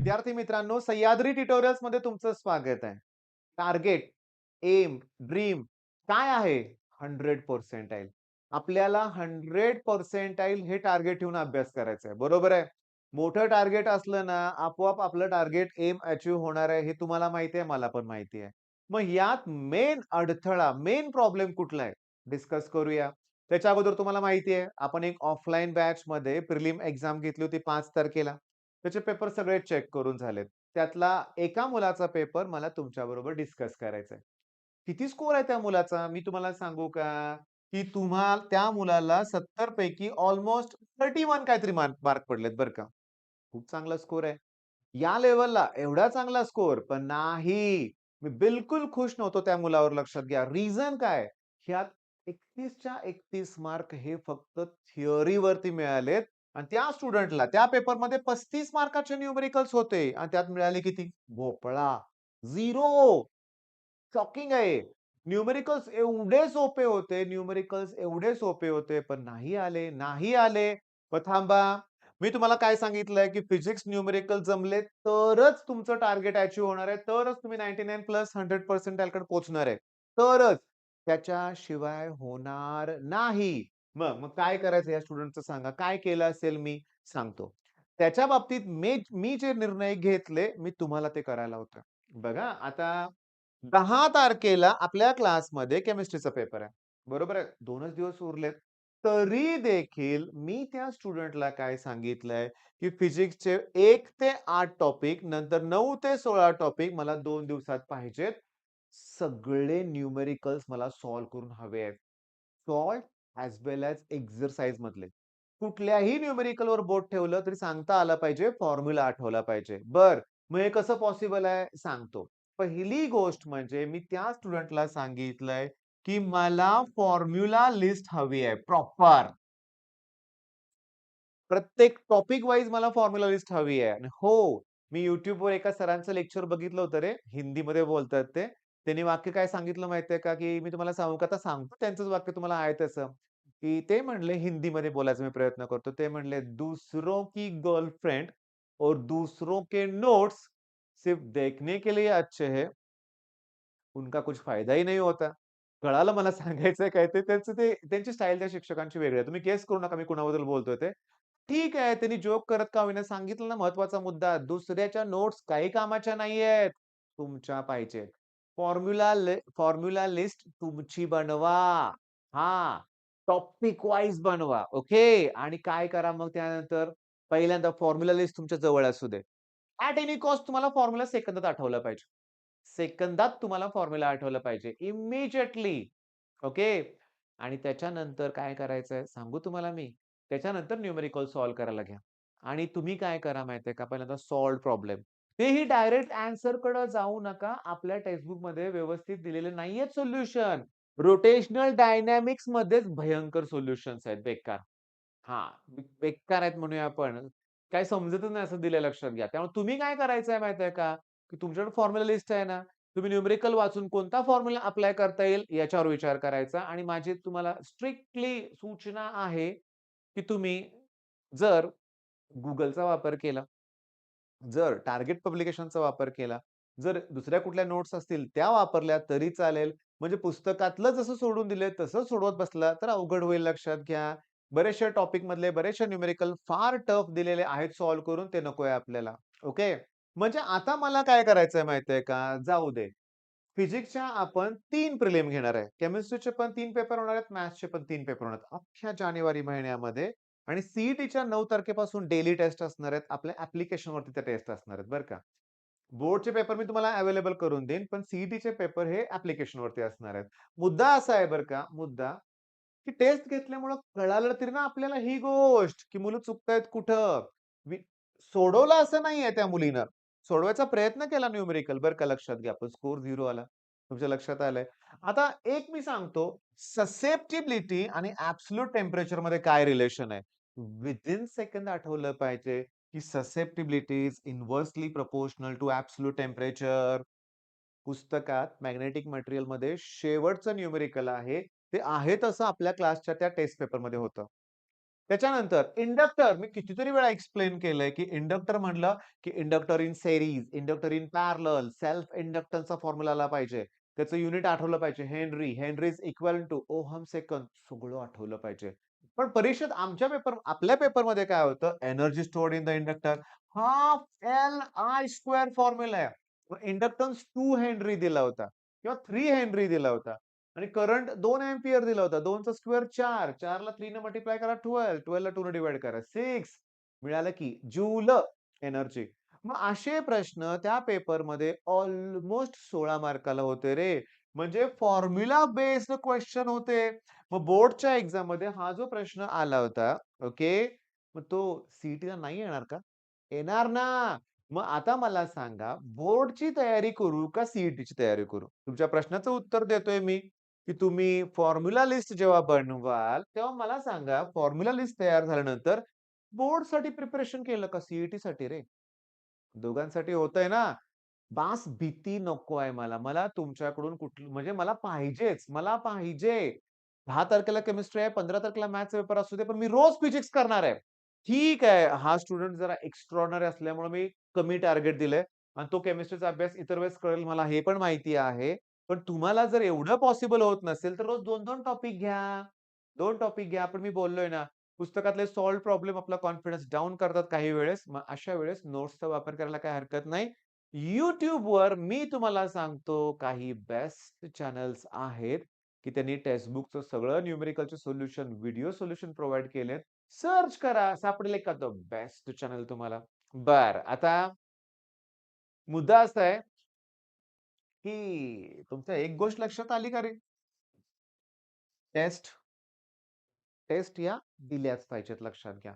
विद्यार्थी मित्रांनो, सह्याद्री ट्युटोरियल्स मध्ये तुमचं स्वागत आहे. टार्गेट, एम, ड्रीम काय आहे? 100 पर्सेंटाइल. आपल्याला 100 पर्सेंटाइल हे टार्गेट ठेवून अभ्यास करायचा आहे. बरोबर आहे. मोठं टार्गेट असलं ना, आपोआप आपलं टार्गेट एम अचीव्ह होणार आहे, हे तुम्हाला माहिती आहे, मला पण माहिती आहे. मग यात मेन अडथळा, मेन प्रॉब्लेम कुठला आहे? डिस्कस करूया. त्याच्या अगोदर तुम्हाला माहिती आहे, आपण एक ऑफलाईन बॅचमध्ये प्रिलिम एक्झाम घेतली होती 5 तारखेला. त्याचे पेपर सगळे चेक करून झालेत. त्यातला एका मुलाचा पेपर मला तुमच्याबरोबर डिस्कस करायचा आहे. किती स्कोर आहे त्या मुलाचा? मी तुम्हाला सांगू का? की त्या मुलाला 70 पैकी अल्मोस्ट 31 काहीतरी मार्क पडलेत बरं का. खूप चांगला स्कोर आहे. या लेव्हलला एवढा चांगला स्कोर पण नाही. मी बिलकुल खुश नव्हतो त्या मुलावर लक्षात घ्या. रिझन काय? ह्यात 31च्या 31 मार्क हे फक्त थिअरीवरती मिळालेत आणि त्या स्टुडंटला त्या पेपरमध्ये 35 मार्काचे न्यूमेरिकल्स होते आणि त्यात मिळाले किती? भोपळा. 0. शॉकिंग आहे. न्यूमेरिकल्स एवढे सोपे होते, न्यूमेरिकल्स एवढे सोपे होते, पण नाही आले, नाही आले. मग थांबा. मी तुम्हाला काय सांगितलंय, की फिजिक्स न्यूमेरिकल जमले तरच तुमचं टार्गेट अचीव्ह होणार आहे. तरच तुम्ही 99 प्लस 100 पर्सेंटाइलकडे पोहोचणार आहे. तरच. त्याच्याशिवाय होणार नाही. मग काय करायचं या स्टुडंटचं सांगा? काय केलं असेल मी? सांगतो. त्याच्या बाबतीत मी जे निर्णय घेतले, मी तुम्हाला ते करायला होतं. बघा आता 10 तारखेला आपल्या क्लासमध्ये केमिस्ट्रीचा पेपर आहे. बरोबर आहे. 2च दिवस उरलेत. तरी देखील मी त्या स्टुडंटला काय सांगितलंय, की फिजिक्सचे 1 ते 8 टॉपिक नंतर 9 ते 16 टॉपिक मला 2 दिवसात पाहिजेत. सगळे न्यूमेरिकल्स मला सॉल्व्ह करून हवे आहेत. सॉल्व्ह ॲज वेल ॲज एक्सरसाइज मधले. कुठल्याही न्यूमेरिकलवर बोट ठेवलं तरी सांगता आलं पाहिजे, फॉर्म्युला आठवला पाहिजे. मग हे कसं पॉसिबल आहे? सांगतो. पहिली गोष्ट म्हणजे मी त्या स्टुडंटला सांगितलंय, की मला फॉर्म्युला लिस्ट हवी आहे प्रॉपर. प्रत्येक टॉपिक वाईज मला फॉर्म्युला लिस्ट हवी आहे. आणि हो, मी YouTubeवर एका सरांचं लेक्चर बघितलं होतं रे, हिंदीमध्ये बोलतात ते. त्यांनी वाक्य काय सांगितलं माहितीये का, की मी तुम्हाला सांगू का? आता सांगतो त्यांचंच वाक्य तुम्हाला आहे तसं, की ते म्हणले हिंदीमध्ये बोलायचा मी प्रयत्न करतो. ते म्हणले, "दूसरों की गर्लफ्रेंड और दूसरों के नोट्स सिर्फ देखने के लिए अच्छे हैं, उनका कुछ फायदा ही नहीं होता." कळालं मला सांगायचंय काय ते. त्यांची स्टाईल त्या शिक्षकांची वेगळी आहे. तुम्ही गेस करू नका मी कुणाबद्दल बोलतोय ते. ठीक आहे, त्यांनी जोक करत का होईना सांगितलं ना महत्वाचा मुद्दा. दुसऱ्याच्या नोट्स काही कामाच्या नाहीयेत. तुमच्या पाहिजेत. फॉर्म्युला लिस्ट तुमची बनवा. हां, टॉपिक वाईज बनवा. ओके. आणि काय करा मग त्यानंतर पहिल्यांदा फॉर्म्युला लिस्ट तुमच्या जवळ असू दे. ॲट एनी कॉस्ट तुम्हाला फॉर्म्युला सेकंदात आठवला पाहिजे. सेकंदात तुम्हाला फॉर्म्युला आठवला पाहिजे. इमिडिएटली. ओके. आणि त्याच्यानंतर काय करायचंय सांगू तुम्हाला मी? त्याच्यानंतर न्यूमेरिकल सॉल्व्ह करायला घ्या. आणि तुम्ही काय करा माहितीये का? पहिल्यांदा सॉल्व्ह प्रॉब्लेम. तेही डायरेक्ट ॲन्सरकडे जाऊ नका. आपल्या टेक्स्टबुकमध्ये व्यवस्थित दिलेले नाहीयेत सोल्युशन. रोटेशनल डायनॅमिक्स मध्येच भयंकर सोल्युशन्स आहेत बेकार. हां, बेकार आहेत म्हणूया आपण. काही समजतच नाही असं दिलंय लक्षात घ्या. त्यामुळे तुम्ही काय करायचंय माहितीये का? की तुमच्याकडे फॉर्म्युला लिस्ट आहे ना, तुम्ही न्यूमेरिकल वाचून कोणता फॉर्म्युला अप्लाय करता येईल याच्यावर विचार करायचा आणि माझी तुम्हाला स्ट्रिक्टली सूचना आहे, की तुम्ही जर Googleचा वापर केला, जर टार्गेट पब्लिकेशनचा वापर केला, जर दुसऱ्या कुठल्या नोट्स असतील त्या वापरल्या तरी चालेल. म्हणजे पुस्तकातलं जसं सोडून दिलंय तसं सोडवत बसला तर अवघड होईल लक्षात घ्या. बरेचशा टॉपिक मधले बरेचशे न्यूमेरिकल फार टफ दिलेले आहेत सॉल्व्ह करून ते नकोय आपल्याला. ओके. म्हणजे आता मला काय करायचंय माहितीये का? जाऊ दे. फिजिक्सच्या आपण 3 प्रिलिम घेणार आहे. केमिस्ट्रीचे पण 3 पेपर होणार आहेत, मॅथ्सचे पण 3 पेपर होणार आहेत. अख्ख्या जानेवारी महिन्यामध्ये आणि सीईटीच्या 9 तारखेपासून डेली टेस्ट असणार आहेत. आपल्या ॲप्लिकेशनवरती त्या टेस्ट असणार आहेत बरं का. बोर्डचे पेपर मी तुम्हाला अवेलेबल करून देईन, पण सीईटीचे पेपर हे ॲप्लिकेशनवरती असणार आहेत. मुद्दा असा आहे बरं का, की टेस्ट घेतल्यामुळं कळालं तरी ना आपल्याला ही गोष्ट, की मुलं चुकतायत कुठं. वि सोडवलं असं नाहीये त्या मुलीनं. सोडवायचा प्रयत्न केला न्यूमेरिकल बरं का लक्षात घ्या. पण स्कोर 0 आला. तुमच्या लक्षात आलंय. आता एक मी सांगतो, ससेप्टिबिलिटी आणि ॲब्सोल्यूट टेम्परेचरमध्ये काय रिलेशन आहे? विथिन सेकंद आठवलं पाहिजे, की susceptibility is inversely proportional to absolute temperature. पुस्तकात मॅग्नेटिक मटेरियलमध्ये शेवटचं न्यूमेरिकल आहे. ते आहे तसं आपल्या क्लासच्या त्या टेस्ट पेपरमध्ये होतं. त्याच्यानंतर इंडक्टर मी कितीतरी वेळा एक्सप्लेन केलंय, की इंडक्टर म्हणलं, की inductor in series, inductor in parallel, self इंडक्टन्सचा फॉर्म्युला आला पाहिजे. त्याचं युनिट आठवलं पाहिजे. Henry, henry is equal to ohm second सगळं आठवलं पाहिजे. पण परीक्षेत आपल्या पेपरमध्ये काय होतं, energy stored in the inductor half L I square formula आहे. इंडक्टन्स 2 हेनरी दिला होता किंवा 3 हेनरी दिला होता. आणि करंट 2 अँपिअर दिला होता. 2 चा स्क्वेअर 4. 4 ला 3 ने मल्टिप्लाय करा 12. 12 ला 2 ने डिव्हाईड करा 6. मिळालं की जूल एनर्जी. मग असे प्रश्न त्या पेपरमध्ये ऑलमोस्ट 16 मार्काला होते रे. म्हणजे फॉर्म्युला बेस्ड क्वेश्चन होते. मग बोर्डच्या एक्झाममध्ये हा जो प्रश्न आला होता, ओके. मग तो सीईटीला नाही येणार का? येणार ना. मग आता मला सांगा, बोर्डची तयारी करू का सीईटीची तयारी करू? तुमच्या प्रश्नाचं उत्तर देतोय मी, की तुम्ही फॉर्म्युला लिस्ट जेव्हा बनवाल, तेव्हा मला सांगा फॉर्म्युला लिस्ट तयार झाल्यानंतर बोर्डसाठी प्रिपरेशन केलं का सीईटीसाठी रे? दोघांसाठी होतंय ना. बास भीती नको आहे मला. मला तुमच्याकडून म्हणजे मला पाहिजेच. मला पाहिजे. 10 तारखेला केमिस्ट्री आहे, 15 तारखेला मॅथ्सचा पेपर असू दे, पण मी रोज फिजिक्स करणार आहे. ठीक आहे, हा स्टुडंट जरा एक्स्ट्राऑर्डिनरी असल्यामुळे मी कमी टार्गेट दिलंय आणि तो केमिस्ट्रीचा अभ्यास इतर वेळेस करेल मला हे पण माहिती आहे. पण तुम्हाला जर एवढं पॉसिबल होत नसेल, तर रोज 2-2 टॉपिक घ्या. 2 टॉपिक घ्या. पण मी बोललोय ना, पुस्तकातले सॉल्व्हड प्रॉब्लेम आपला कॉन्फिडन्स डाउन करतात काही वेळेस. मग अशा वेळेस नोट्सचा वापर करायला काही हरकत नाही. YouTubeवर मी तुम्हाला सांगतो काही बेस्ट चॅनल्स आहेत, की त्यांनी टेक्स्टबुकचं सगळं न्यूमेरिकलचं सोल्युशन, व्हिडिओ सोल्युशन प्रोव्हाईड केलेत. सर्च करा, सापडेल एखादं बेस्ट चॅनल तुम्हाला. बरं, आता मुद्दा असा आहे, की तुमच्या एक गोष्ट लक्षात आली का रे? टेस्ट टेस्ट या दिल्याच पाहिजेत लक्षात घ्या.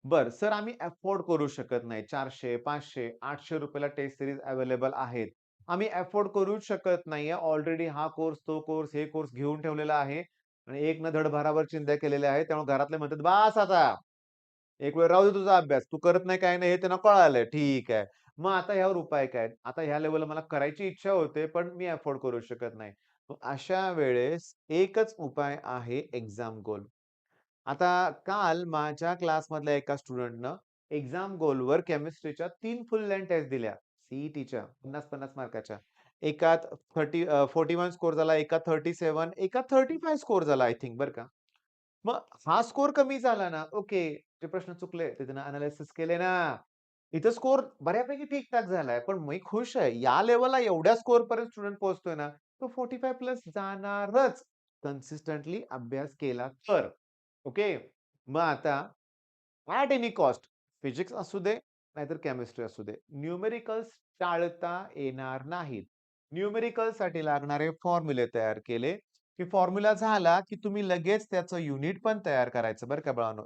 बरं सर आम्ही अफोर्ड करू शकत नाही. 400, 500, 800 ला टेस्ट सीरीज अवेलेबल आहेत. आम्ही अफोर्ड करूच शकत नाहीये. ऑलरेडी हा कोर्स, तो कोर्स, हे कोर्स घेऊन ठेवलेला आहे आणि एक न धड भाराभर चिंध्या केलेल्या आहेत. त्यामुळे घरातले म्हणतात, "बास आता. एक वेळ राहू दे तुझा अभ्यास. तू करत नाही काही नाही हे त्यांना कळालंय. ठीक आहे." मग आता ह्यावर उपाय काय? आता ह्या लेव्हलला मला करायची इच्छा होते, पण मी अफोर्ड करू शकत नाही. मग अशा वेळेस एकच उपाय आहे एक्झाम गोल. आता काल माझ्या क्लासमधल्या एका स्टुडंटनं एक्झाम गोलवर केमिस्ट्रीच्या 3 फुल लेंग्थ टेस्ट दिल्या. सीईटीच्या 50-50 मार्काच्या. एकात 41 स्कोर झाला, एकात 37, एकात 35 स्कोर झाला आय थिंक बरं का. मग हा स्कोर कमी झाला ना, ओके. जे प्रश्न चुकले ते त्यानं एनालिसिस केले ना. इथं स्कोर बऱ्यापैकी ठीक-ठाक झालाय. पण मी खुश आहे. या लेव्हलला एवढ्या स्कोरपर्यंत स्टुडंट पोहोचतोय ना, तो 45 प्लस जाणारच. कन्सिस्टंटली अभ्यास केला तर. ओके. मग आता ॲट एनी कॉस्ट फिजिक्स असू दे, नाहीतर केमिस्ट्री असू दे. न्यूमेरिकल्स टाळता येणार नाहीत. न्यूमेरिकलसाठी लागणारे फॉर्म्युले तयार केले, की फॉर्म्युला झाला, की तुम्ही लगेच त्याचं युनिट पण तयार करायचं बरं का बाळांनो.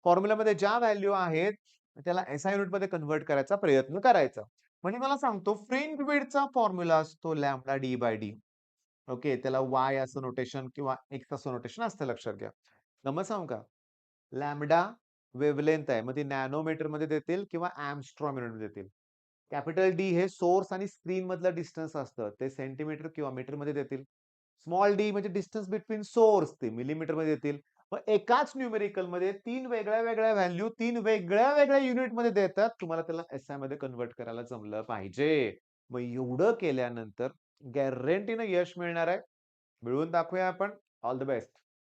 फॉर्म्युलामध्ये ज्या व्हॅल्यू आहेत, त्याला एसआय युनिटमध्ये कन्व्हर्ट करायचा प्रयत्न करायचा. म्हणजे मला सांगतो फ्रिंज विड्थचा फॉर्म्युला असतो lambda D by D. Okay. त्याला वाय असं नोटेशन किंवा एक्स असं नोटेशन असतं लक्षात घ्या. गंमत सांगू का? लॅम्बडा वेव्हलेंथ आहे. मग ती नॅनोमीटरमध्ये देतील किंवा एंगस्ट्रॉम युनिटमध्ये देतील. कॅपिटल डी हे सोर्स आणि स्क्रीन मधलं डिस्टन्स असतं. ते सेंटीमीटर किंवा मीटरमध्ये देतील. स्मॉल डी म्हणजे डिस्टन्स बिटवीन सोर्स ते मिलीमीटरमध्ये देतील. मग एकाच न्यूमेरिकलमध्ये 3 वेगळ्या-वेगळ्या व्हॅल्यू 3 वेगळ्या-वेगळ्या युनिटमध्ये देतात. तुम्हाला त्याला एसआयमध्ये कन्व्हर्ट करायला जमलं पाहिजे. मग एवढं केल्यानंतर गॅरंटीनं यश मिळणार आहे. मिळवून दाखवूया आपण. All the best.